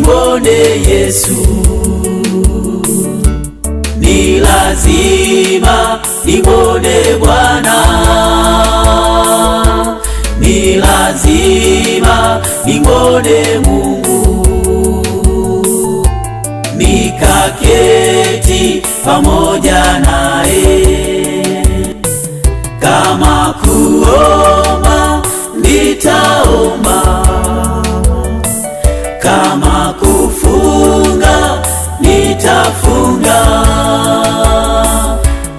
nimwone Yesu, ni lazima nimwone Bwana, ni lazima nimwone Mungu, nikaketi pamoja naye. Kama kuomba nitaomba, kama kufunga nitafunga,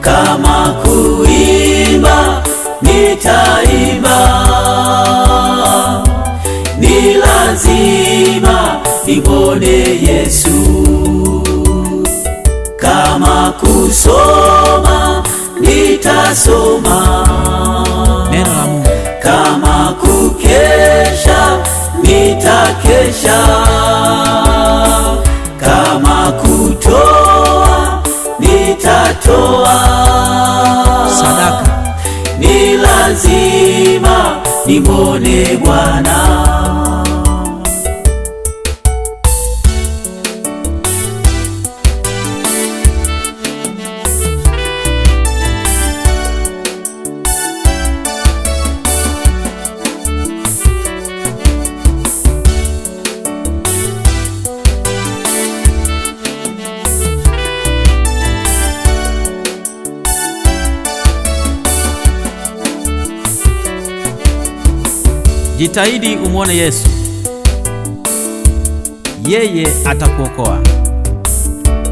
kama kuimba nitaimba. Ni lazima nimwone Yesu. Kama kusoma nitasoma neno la Mungu, kama kukesha nitakesha, kama kutoa nitatoa sadaka. Ni lazima nimwone Bwana. Jitahidi umwone Yesu, yeye atakuokoa.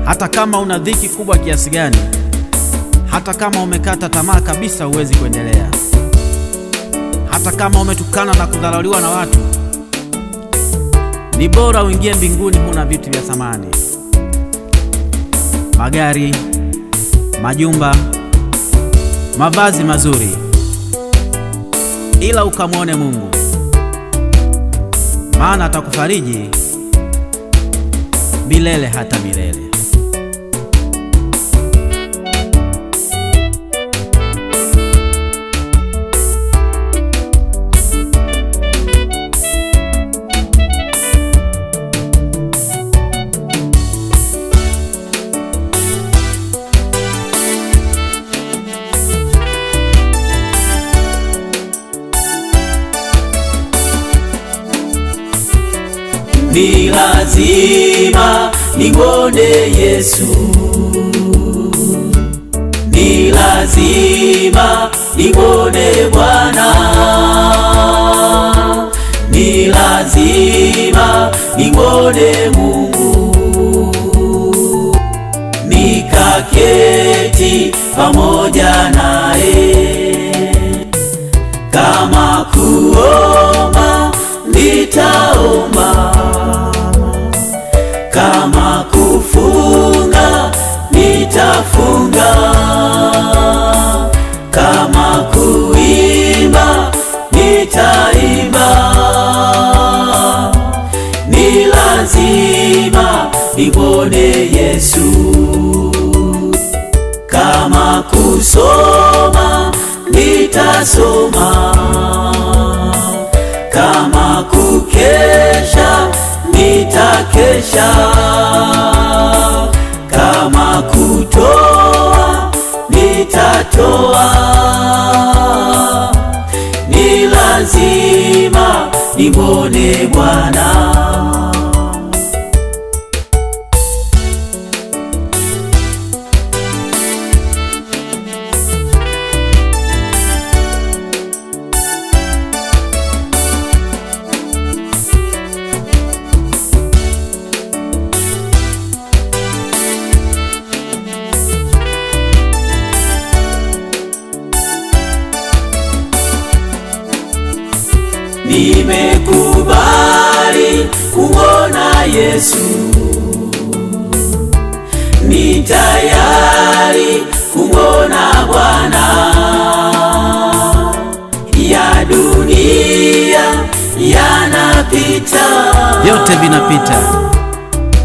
Hata kama una dhiki kubwa kiasi gani, hata kama umekata tamaa kabisa huwezi kuendelea, hata kama umetukana na kudharauliwa na watu, ni bora uingie mbinguni huna vitu vya thamani, magari, majumba, mavazi mazuri, ila ukamwone Mungu, maana atakufariji milele hata milele. Ni lazima nimwone Yesu, ni lazima nimwone Bwana, ni lazima nimwone Mungu, nikaketi pamoja naye. Kama kuomba nitaomba, kama kufunga nitafunga, kama kuimba nitaimba. Ni lazima nimwone Yesu. Kama kusoma nitasoma, kama kukesha nitakesha, kama kutoa nitatoa. Ni lazima nimwone Bwana. Nimekubali kumwona Yesu, ni tayari kumwona Bwana. Ya dunia yanapita, vyote vinapita,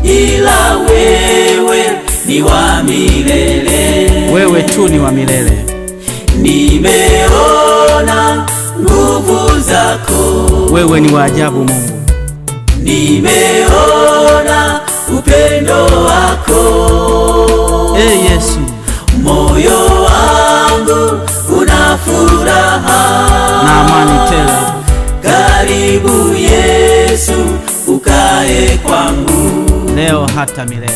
ila wewe ni wa milele. Wewe tu ni wa milele. Nimeona nguvu zako, wewe ni wa ajabu Mungu. nimeona upendo wako. Yesu, moyo wangu una furaha na amani tele. Karibu Yesu, ukae kwangu leo hata milele.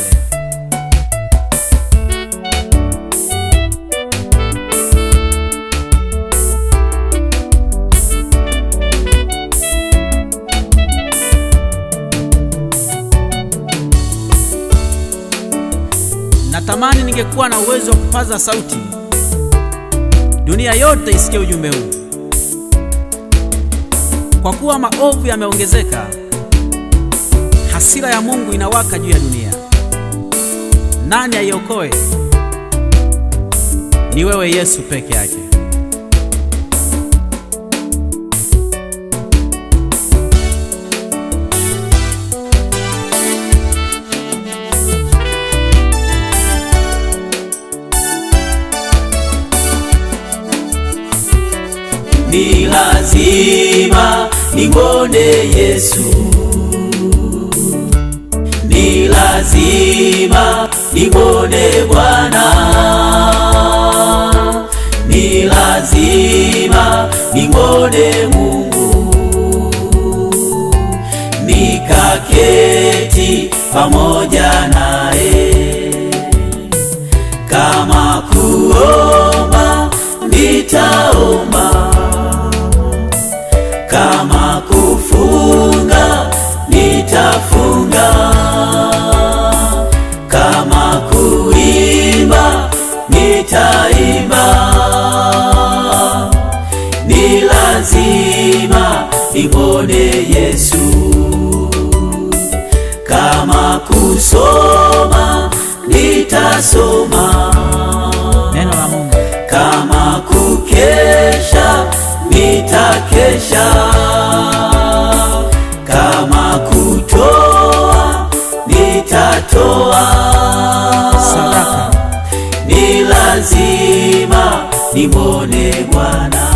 Natamani ningekuwa na uwezo wa kupaza sauti, dunia yote isikie ujumbe huu. Kwa kuwa maovu yameongezeka, hasira ya Mungu inawaka juu ya dunia. Nani aiokoe? Ni wewe Yesu peke yake. Ni lazima nimwone Yesu, ni lazima nimwone Bwana, ni lazima nimwone Mungu, nikaketi pamoja naye. Kama kuomba nitaomba, kama kufunga nitafunga, kama kuimba nitaimba. Ni lazima nimwone Yesu. Kama kusoma nitasoma neno la Mungu, kama kukesha nitakesha, kama kutoa nitatoa sadaka. Ni lazima nimwone Bwana.